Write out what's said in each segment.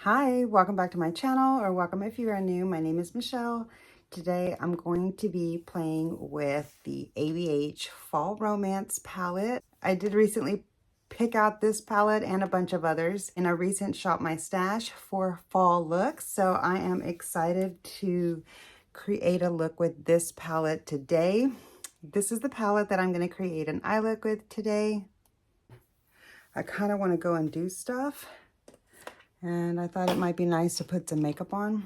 Hi, welcome back to my channel, or welcome if you are new. My name is Michelle. Today I'm going to be playing with the ABH Fall Romance palette. I did recently pick out this palette and a bunch of others in a recent Shop My Stash for fall looks. So I am excited to create a look with this palette today. This is the palette that I'm going to create an eye look with today. I kind of want to go and do stuff, and I thought it might be nice to put some makeup on.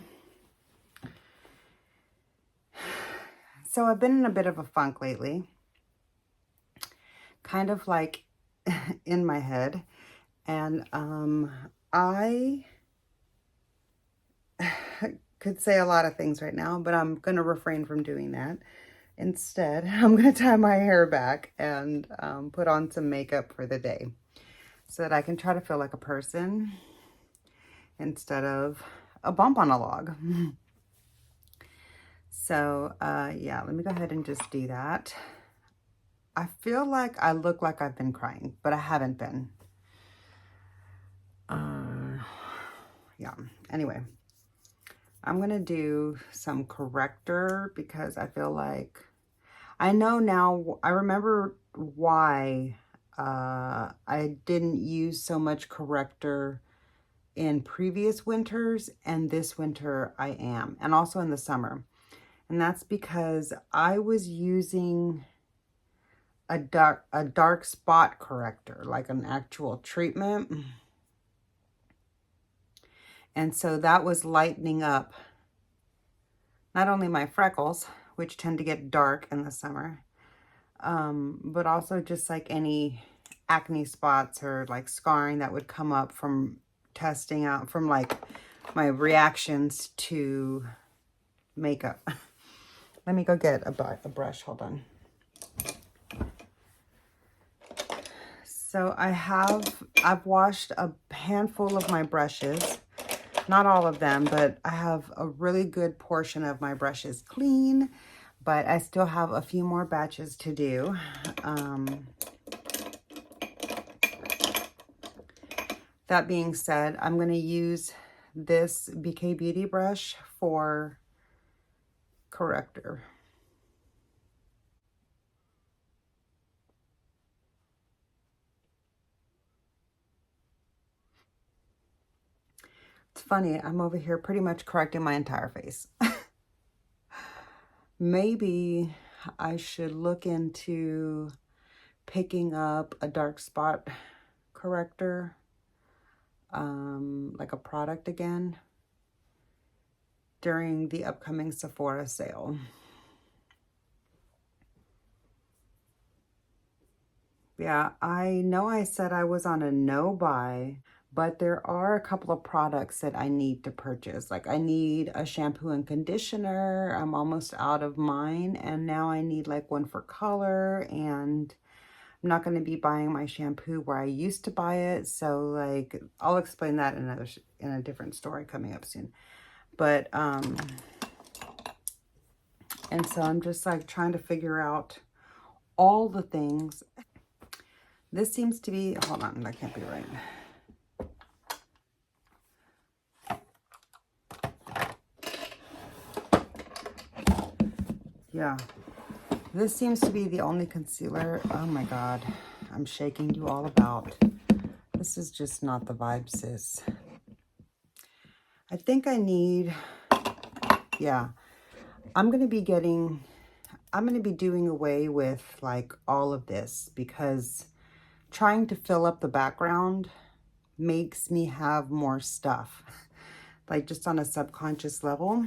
So I've been in a bit of a funk lately, kind of like in my head, and I could say a lot of things right now, but I'm going to refrain from doing that. Instead, I'm going to tie my hair back and put on some makeup for the day so that I can try to feel like a person instead of a bump on a log. So, yeah, let me go ahead and just do that. I feel like I look like I've been crying, but I haven't been. Yeah, anyway, I'm going to do some corrector because I feel like I know now, I remember why I didn't use so much corrector in previous winters, and this winter I am, and also in the summer. And that's because I was using a dark spot corrector, like an actual treatment. And so that was lightening up not only my freckles, which tend to get dark in the summer, but also just like any acne spots or like scarring that would come up from testing out, from like my reactions to makeup. Let me go get a brush, hold on. So I've washed a handful of my brushes, not all of them, but I have a really good portion of my brushes clean, but I still have a few more batches to do. That being said, I'm going to use this BK Beauty brush for corrector. It's funny, I'm over here pretty much correcting my entire face. Maybe I should look into picking up a dark spot corrector, like a product again, during the upcoming Sephora sale. Yeah, I know I said I was on a no buy, but there are a couple of products that I need to purchase. Like I need a shampoo and conditioner. I'm almost out of mine, and now I need like one for color, and I'm not going to be buying my shampoo where I used to buy it. So like I'll explain that in a different story coming up soon. But and so I'm just like trying to figure out all the things. This seems to be, hold on, that can't be right. Yeah, this seems to be the only concealer. Oh my God, I'm shaking you all about. This is just not the vibe, sis. I think I need, yeah, I'm going to be doing away with like all of this because trying to fill up the background makes me have more stuff, like just on a subconscious level.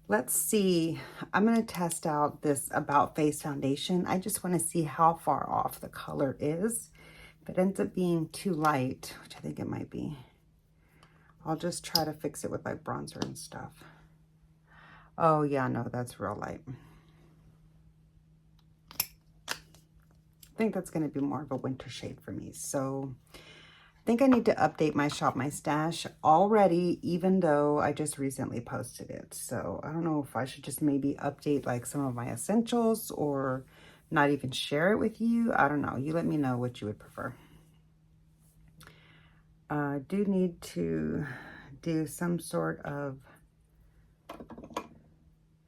Let's see, I'm going to test out this About Face foundation. I just want to see how far off the color is. If it ends up being too light, which I think it might be, I'll just try to fix it with like bronzer and stuff. Oh yeah, no, that's real light. I think that's going to be more of a winter shade for me. So I think I need to update my Shop My Stash already, even though I just recently posted it. So I don't know if I should just maybe update like some of my essentials or not even share it with you. I don't know. You let me know what you would prefer. do need to do some sort of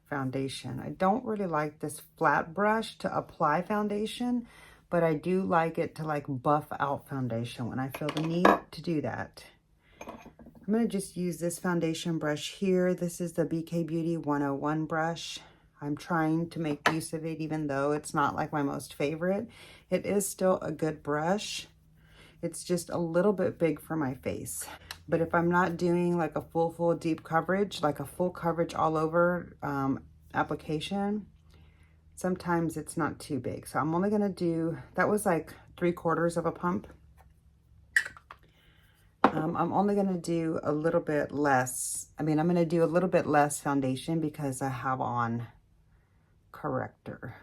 foundation. I don't really like this flat brush to apply foundation, but I do like it to like buff out foundation when I feel the need to do that. I'm going to just use this foundation brush here. This is the BK Beauty 101 brush. I'm trying to make use of it even though it's not like my most favorite. It is still a good brush. It's just a little bit big for my face. But if I'm not doing like a full deep coverage, like a full coverage all over application, sometimes it's not too big. So I'm only gonna do, that was like 3/4 of a pump. I'm only gonna do a little bit less. I'm gonna do a little bit less foundation because I have on corrector.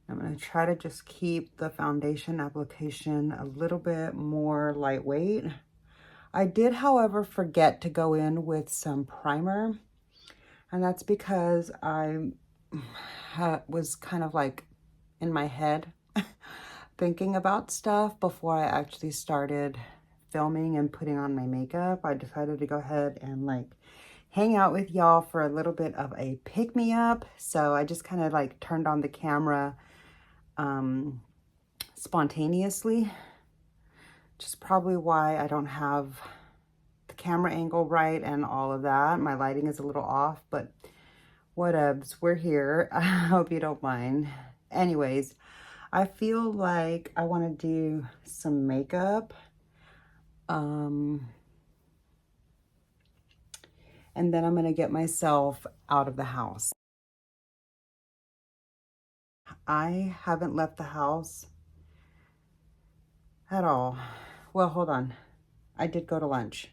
I'm going to try to just keep the foundation application a little bit more lightweight. I did, however, forget to go in with some primer, and that's because I was kind of like in my head thinking about stuff before I actually started filming and putting on my makeup. I decided to go ahead and like hang out with y'all for a little bit of a pick-me-up. So I just kind of like turned on the camera spontaneously, which is probably why I don't have the camera angle right and all of that. My lighting is a little off, but whatevs, we're here. I hope you don't mind. Anyways, I feel like I want to do some makeup. And then I'm going to get myself out of the house. I haven't left the house at all. Well, hold on. I did go to lunch.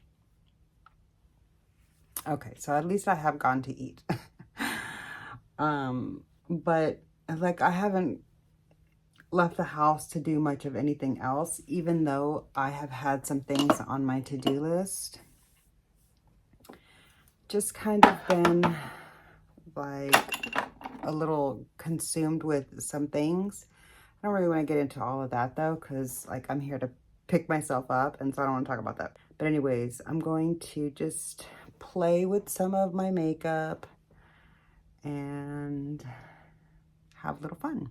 Okay, so at least I have gone to eat. But like I haven't left the house to do much of anything else, even though I have had some things on my to-do list. Just kind of been like a little consumed with some things. I don't really want to get into all of that though, because like I'm here to pick myself up, and so I don't want to talk about that. But anyways, I'm going to just play with some of my makeup and have a little fun.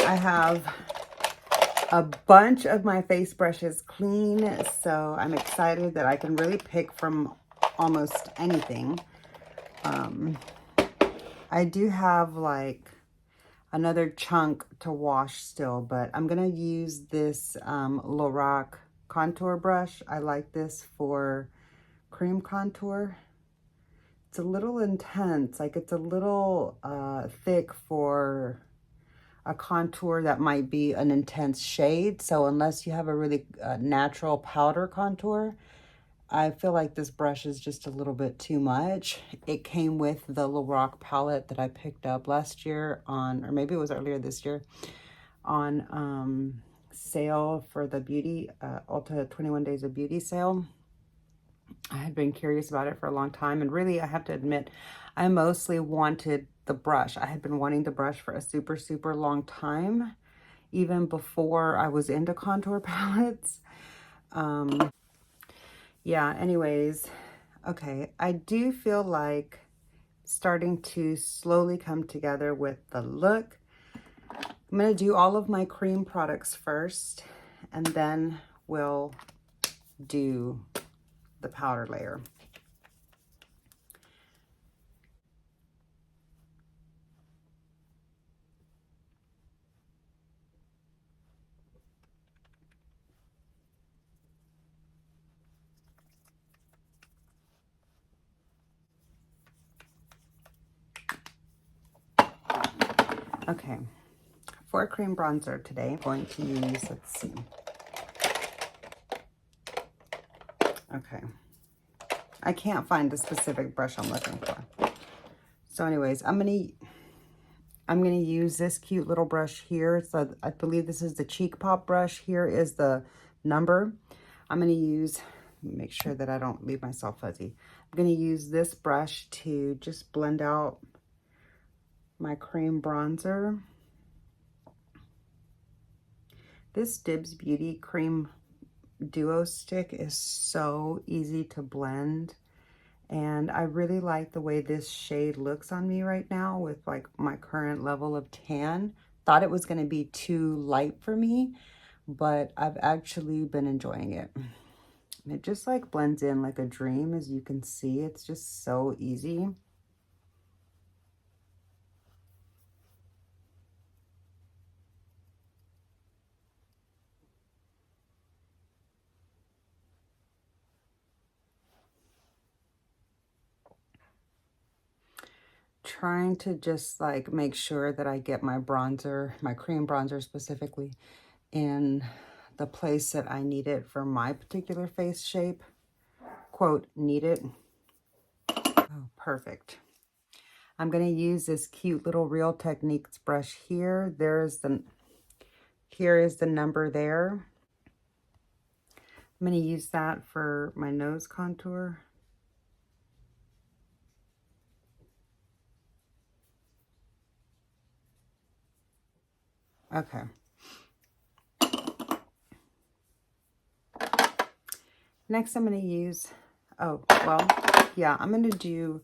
I have a bunch of my face brushes clean, so I'm excited that I can really pick from almost anything. I do have like another chunk to wash still, but I'm gonna use this Lorac contour brush. I like this for cream contour. It's a little intense, like it's a little thick for a contour that might be an intense shade. So unless you have a really natural powder contour, I feel like this brush is just a little bit too much. It came with the Lorac palette that I picked up last year on, or maybe it was earlier this year, on sale for the beauty, Ulta 21 Days of Beauty sale. I had been curious about it for a long time, and really, I have to admit, I mostly wanted the brush. I had been wanting the brush for a super long time, even before I was into contour palettes. Yeah, anyways, okay, I do feel like starting to slowly come together with the look. I'm going to do all of my cream products first, and then we'll do the powder layer. Okay, for a cream bronzer today, I'm going to use, let's see. Okay, I can't find the specific brush I'm looking for. So anyways, I'm gonna use this cute little brush here. So I believe this is the Cheek Pop brush. Here is the number. I'm gonna use, make sure that I don't leave myself fuzzy. I'm gonna use this brush to just blend out my cream bronzer. This Dibs Beauty Cream Duo Stick is so easy to blend. And I really like the way this shade looks on me right now with like my current level of tan. Thought it was gonna be too light for me, but I've actually been enjoying it. And it just like blends in like a dream, as you can see. It's just so easy. Trying to just like make sure that I get my bronzer, my cream bronzer specifically, in the place that I need it for my particular face shape. Quote, need it. Oh, perfect. I'm going to use this cute little Real Techniques brush here. Here is the number there. I'm going to use that for my nose contour. Okay. Next, I'm going to use, I'm going to do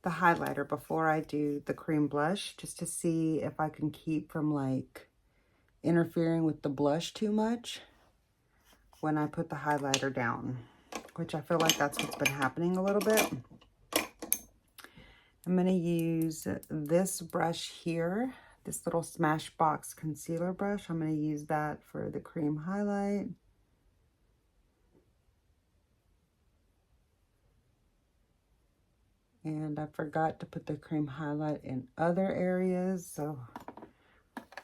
the highlighter before I do the cream blush, just to see if I can keep from like interfering with the blush too much when I put the highlighter down, which I feel like that's what's been happening a little bit. I'm going to use this brush here, this little Smashbox concealer brush. I'm going to use that for the cream highlight. And I forgot to put the cream highlight in other areas, so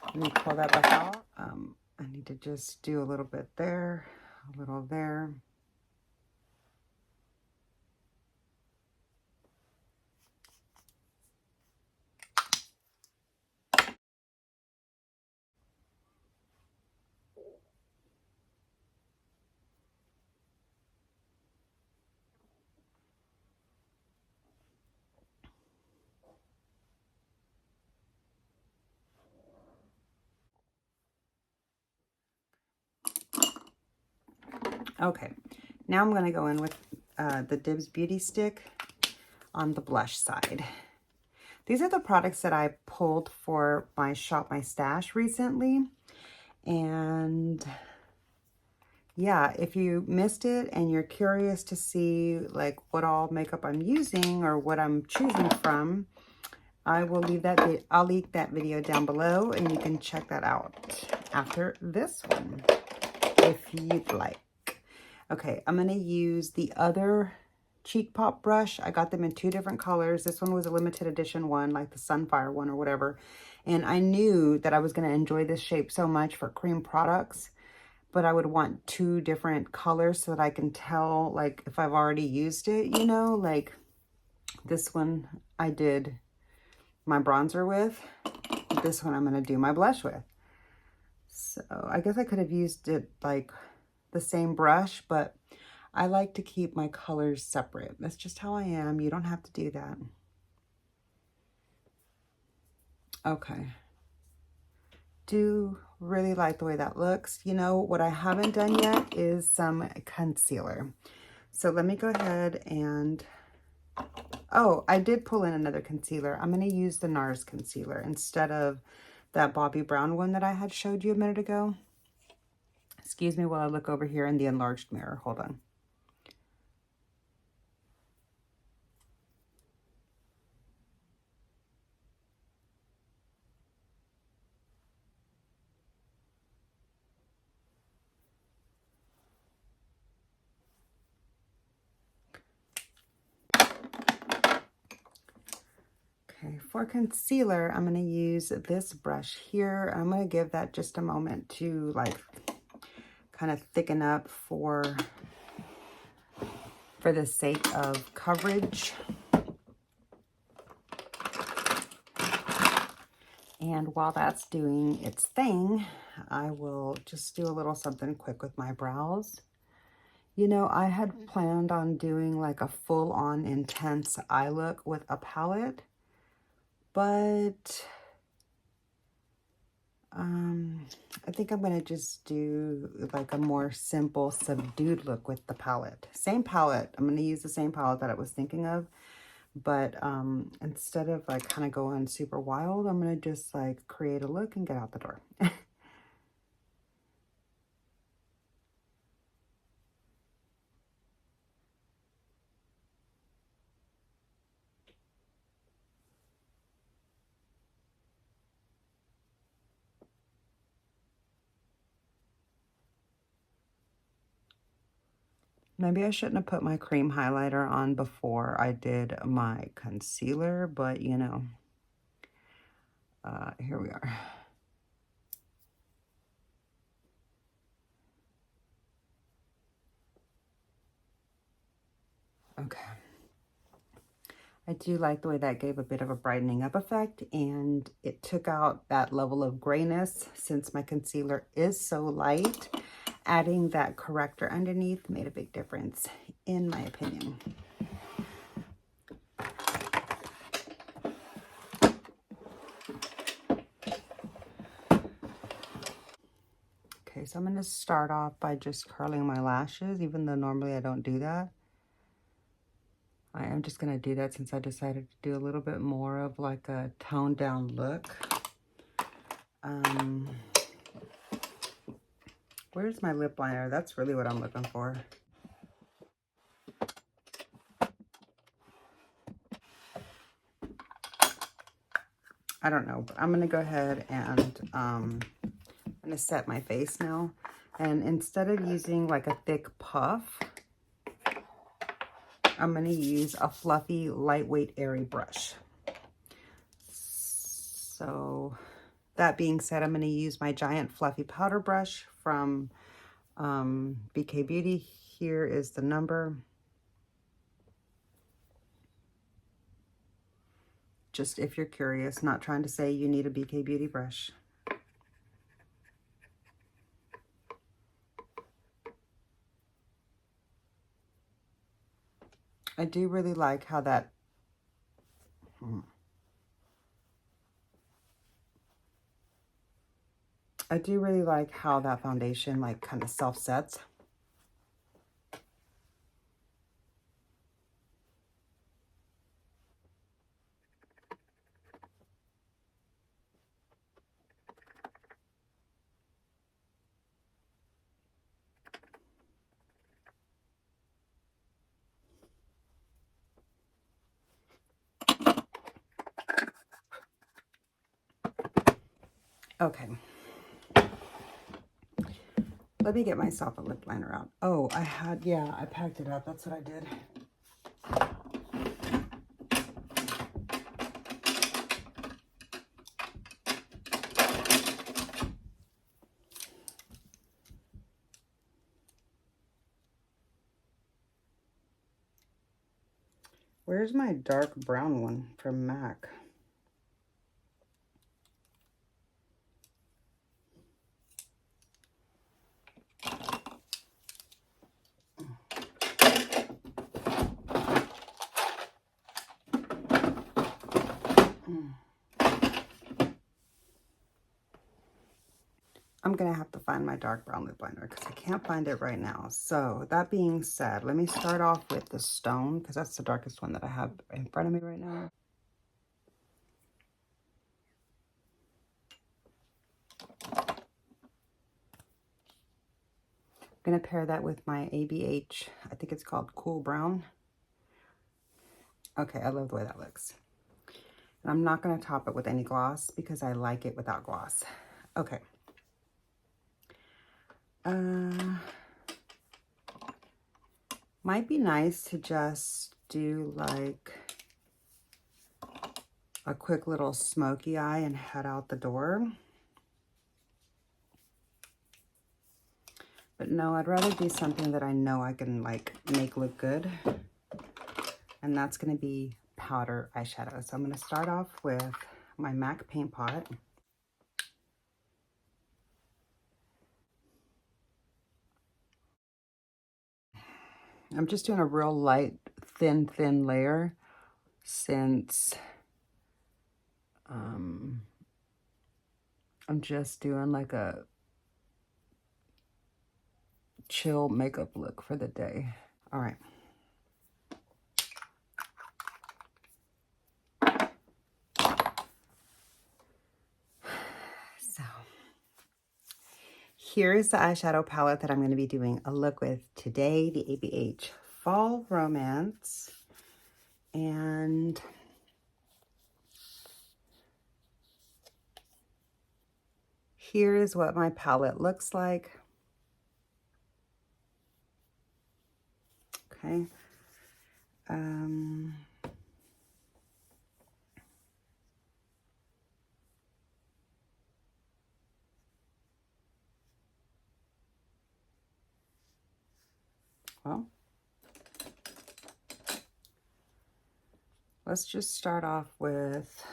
let me pull that back out. I need to just do a little bit there, a little there. Okay, now I'm going to go in with the Dibs Beauty Stick on the blush side. These are the products that I pulled for my Shop My Stash recently. And yeah, if you missed it and you're curious to see like what all makeup I'm using or what I'm choosing from, I will leave that, I'll link that video down below and you can check that out after this one if you'd like. Okay, I'm gonna use the other Cheek Pop brush. I got them in 2 different colors. This one was a limited edition one, like the Sunfire one or whatever. And I knew that I was gonna enjoy this shape so much for cream products, but I would want 2 different colors so that I can tell like if I've already used it, you know, like this one I did my bronzer with. This one I'm gonna do my blush with. So I guess I could have used it like the same brush, but I like to keep my colors separate. That's just how I am. You don't have to do that. Okay. Do really like the way that looks. You know, what I haven't done yet is some concealer. So let me go ahead and, oh, I did pull in another concealer. I'm going to use the NARS concealer instead of that Bobbi Brown one that I had showed you a minute ago. Excuse me while I look over here in the enlarged mirror. Hold on. Okay, for concealer, I'm going to use this brush here. I'm going to give that just a moment to like kind of thicken up for the sake of coverage. And while that's doing its thing, I will just do a little something quick with my brows. You know, I had planned on doing like a full-on intense eye look with a palette, but I think I'm gonna just do like a more simple, subdued look with the palette. Same palette. I'm gonna use the same palette that I was thinking of, but instead of like kind of going super wild, I'm gonna just like create a look and get out the door. Maybe I shouldn't have put my cream highlighter on before I did my concealer, but you know, here we are. Okay. I do like the way that gave a bit of a brightening up effect, and it took out that level of grayness since my concealer is so light. Adding that corrector underneath made a big difference, in my opinion. Okay, so I'm going to start off by just curling my lashes, even though normally I don't do that. I am just going to do that since I decided to do a little bit more of like a toned down look. Where's my lip liner? That's really what I'm looking for. I don't know, but I'm going to go ahead and I'm going to set my face now. And instead of using like a thick puff, I'm going to use a fluffy, lightweight, airy brush. So that being said, I'm going to use my giant fluffy powder brush from BK Beauty. Here is the number. Just if you're curious, not trying to say you need a BK Beauty brush. I do really like how that foundation like kind of self-sets. Okay. Let me get myself a lip liner out. Oh, I packed it up. That's what I did. Where's my dark brown one from MAC? I'm gonna have to find my dark brown lip liner because I can't find it right now. So that being said, let me start off with the stone because that's the darkest one that I have in front of me right now. I'm gonna pair that with my ABH, I think it's called Cool Brown. Okay, I love the way that looks. And I'm not gonna top it with any gloss because I like it without gloss. Okay. Might be nice to just do like a quick little smoky eye and head out the door. But no, I'd rather do something that I know I can like make look good. And that's gonna be powder eyeshadow. So I'm gonna start off with my MAC paint pot. I'm just doing a real light, thin layer since I'm just doing like a chill makeup look for the day. All right. So here is the eyeshadow palette that I'm going to be doing a look with today, the ABH Fall Romance. And here is what my palette looks like. Okay. Well, let's just start off with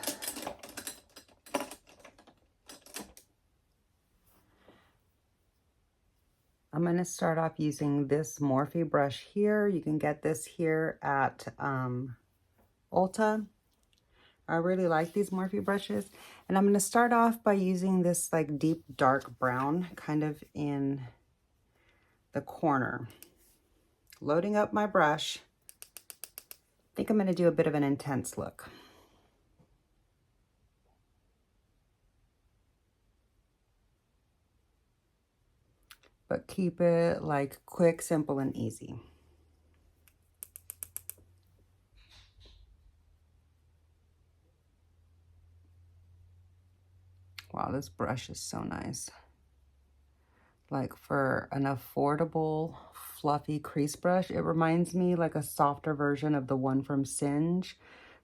I'm going to start off using this Morphe brush here. You can get this here at Ulta. I really like these Morphe brushes. And I'm going to start off by using this like deep dark brown kind of in the corner. Loading up my brush. I think I'm going to do a bit of an intense look. But keep it like quick, simple, and easy. Wow, this brush is so nice. Like for an affordable, fluffy crease brush, it reminds me like a softer version of the one from Singe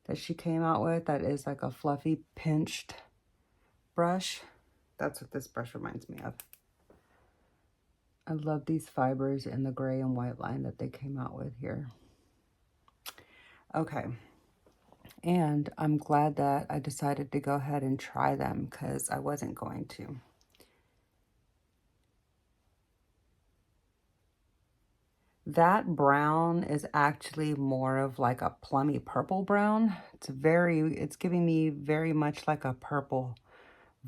that she came out with. That is like a fluffy pinched brush. That's what this brush reminds me of. I love these fibers in the gray and white line that they came out with here. Okay. And I'm glad that I decided to go ahead and try them because I wasn't going to. That brown is actually more of like a plummy purple brown. It's giving me very much like a purple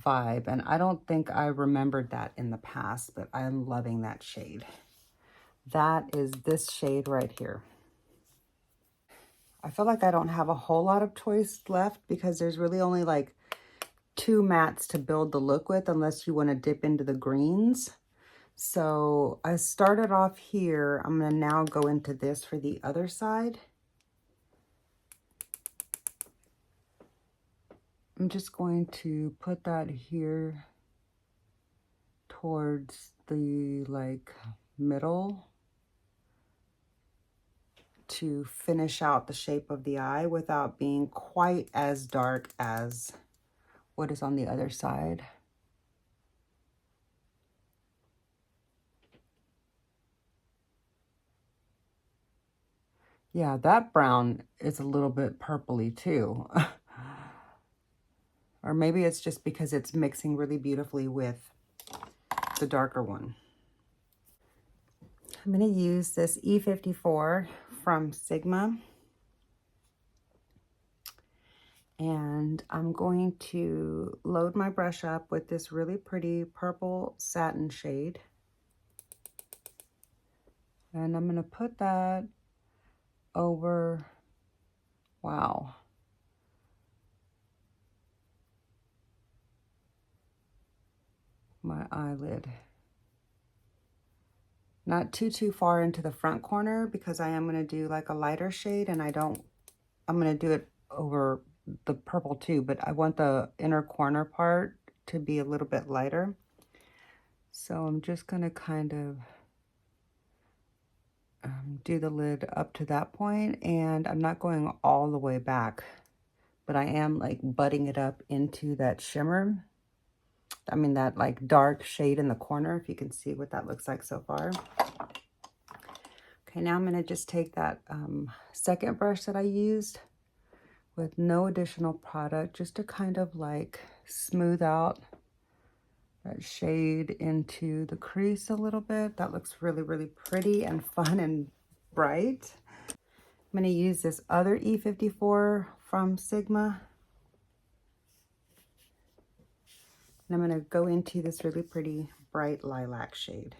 vibe. And I don't think I remembered that in the past, but I'm loving that shade. That is this shade right here. I feel like I don't have a whole lot of choice left because there's really only like 2 mattes to build the look with unless you want to dip into the greens. So I started off here. I'm going to now go into this for the other side. I'm just going to put that here towards the like middle to finish out the shape of the eye without being quite as dark as what is on the other side. Yeah, that brown is a little bit purpley too. Or maybe it's just because it's mixing really beautifully with the darker one. I'm going to use this E54 from Sigma. And I'm going to load my brush up with this really pretty purple satin shade. And I'm going to put that over, wow, my eyelid. Not too far into the front corner because I am going to do like a lighter shade and I'm going to do it over the purple too, but I want the inner corner part to be a little bit lighter. So I'm just going to kind of do the lid up to that point, and I'm not going all the way back, but I am like butting it up into that shimmer. I mean that like dark shade in the corner, if you can see what that looks like so far. Okay, now I'm going to just take that second brush that I used with no additional product just to kind of like smooth out that shade into the crease a little bit. That looks really, really pretty and fun and bright. I'm going to use this other E54 from Sigma. And I'm going to go into this really pretty bright lilac shade.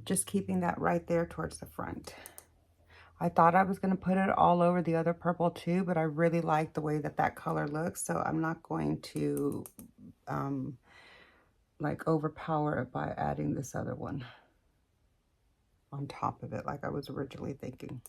Just keeping that right there towards the front. I thought I was going to put it all over the other purple too, but I really like the way that that color looks, so I'm not going to like overpower it by adding this other one on top of it like I was originally thinking.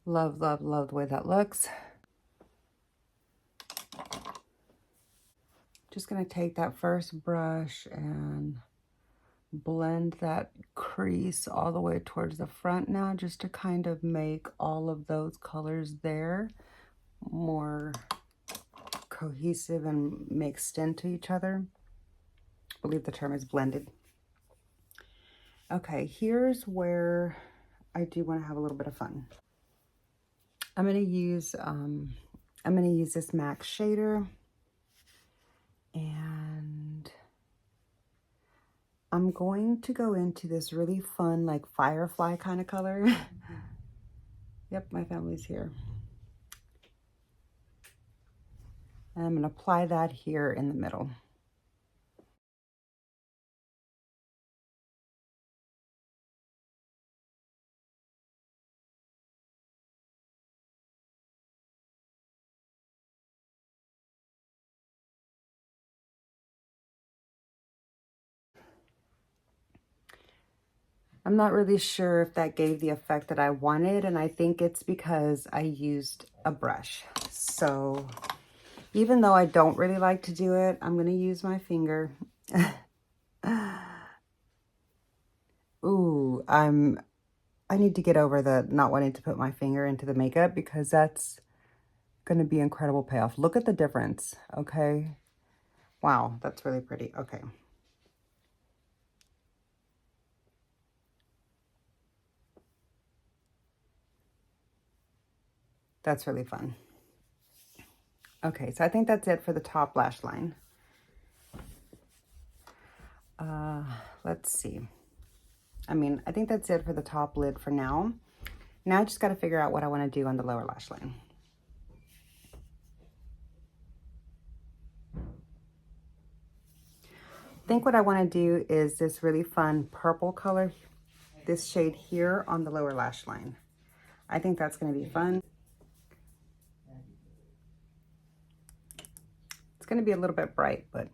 Love, love, love the way that looks. Just going to take that first brush and blend that crease all the way towards the front now, just to kind of make all of those colors there more cohesive and mixed into each other. I believe the term is blended. Okay, here's where I do want to have a little bit of fun. I'm going to use this MAC shader, and I'm going to go into this really fun, like firefly kind of color. Yep, my family's here. And I'm going to apply that here in the middle. I'm not really sure if that gave the effect that I wanted, and I think it's because I used a brush. So even though I don't really like to do it, I'm going to use my finger. Ooh, I need to get over the not wanting to put my finger into the makeup, because that's going to be incredible payoff. Look at the difference, okay? Wow, that's really pretty. Okay. That's really fun. Okay, so I think that's it for the top lash line. Let's see. I think that's it for the top lid for now. Now I just got to figure out what I want to do on the lower lash line. I think what I want to do is this really fun purple color, this shade here on the lower lash line. I think that's going to be fun. It's going to be a little bit bright, but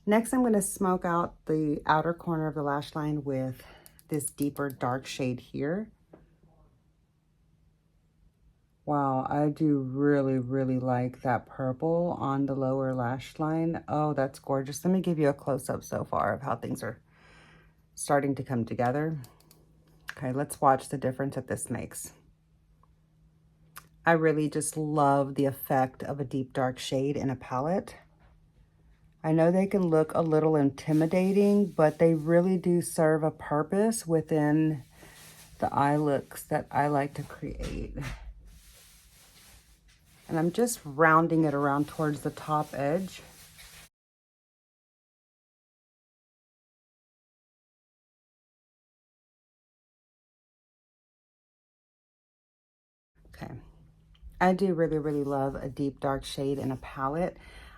next I'm going to smoke out the outer corner of the lash line with this deeper dark shade here. Wow, I do really, really like that purple on the lower lash line. Oh, that's gorgeous. Let me give you a close-up so far of how things are starting to come together. Okay, let's watch the difference that this makes. I really just love the effect of a deep dark shade in a palette. I know they can look a little intimidating, but they really do serve a purpose within the eye looks that I like to create. And I'm just rounding it around towards the top edge. Okay. I do really, really love a deep dark shade in a palette.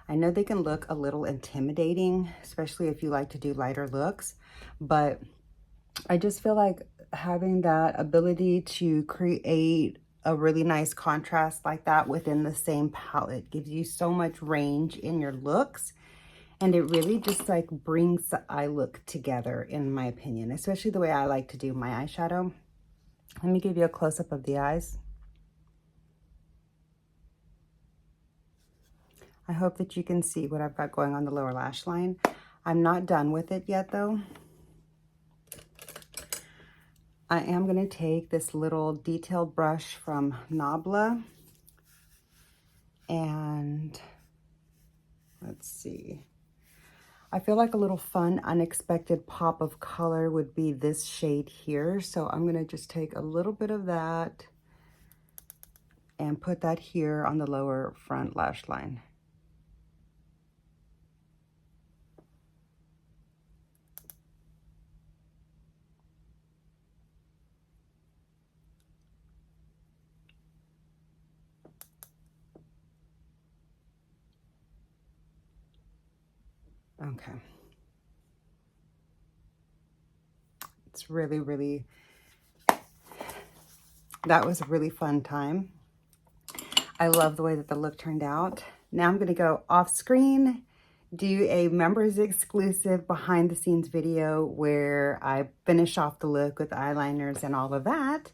I know they can look a little intimidating, especially if you like to do lighter looks, but I just feel like having that ability to create a really nice contrast like that within the same palette gives you so much range in your looks. And it really just like brings the eye look together, in my opinion, especially the way I like to do my eyeshadow. Let me give you a close-up of the eyes. I hope that you can see what I've got going on the lower lash line. I'm not done with it yet though. I am going to take this little detailed brush from Nabla and let's see. I feel like a little fun, unexpected pop of color would be this shade here. So I'm going to just take a little bit of that and put that here on the lower front lash line. Okay. It's really, that was a really fun time. I love the way that the look turned out. Now I'm gonna go off screen, do a members exclusive behind the scenes video where I finish off the look with eyeliners and all of that.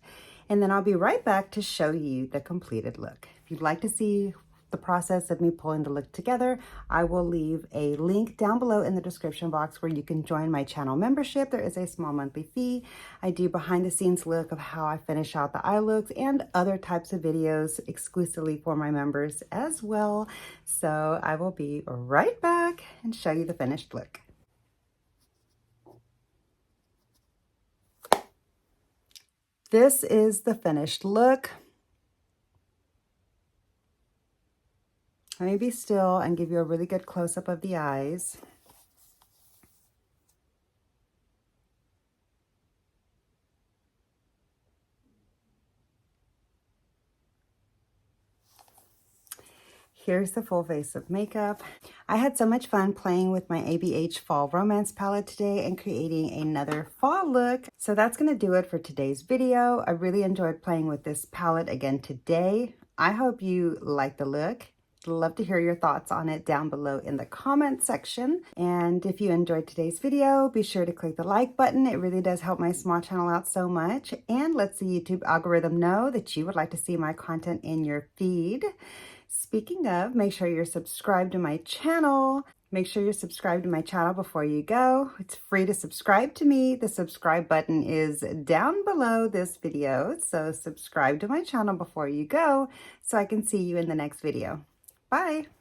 And then I'll be right back to show you the completed look. If you'd like to see the process of me pulling the look together, I will leave a link down below in the description box where you can join my channel membership. There is a small monthly fee. I do behind the scenes look of how I finish out the eye looks and other types of videos exclusively for my members as well. So I will be right back and show you the finished look. This is the finished look. Let me be still and give you a really good close-up of the eyes. Here's the full face of makeup. I had so much fun playing with my ABH Fall Romance palette today and creating another fall look. So that's gonna do it for today's video. I really enjoyed playing with this palette again today. I hope you like the look. I'd love to hear your thoughts on it down below in the comment section. And if you enjoyed today's video, be sure to click the like button. It really does help my small channel out so much. And lets the YouTube algorithm know that you would like to see my content in your feed. Speaking of, make sure you're subscribed to my channel. Make sure you're subscribed to my channel before you go. It's free to subscribe to me. The subscribe button is down below this video. So subscribe to my channel before you go so I can see you in the next video. Bye.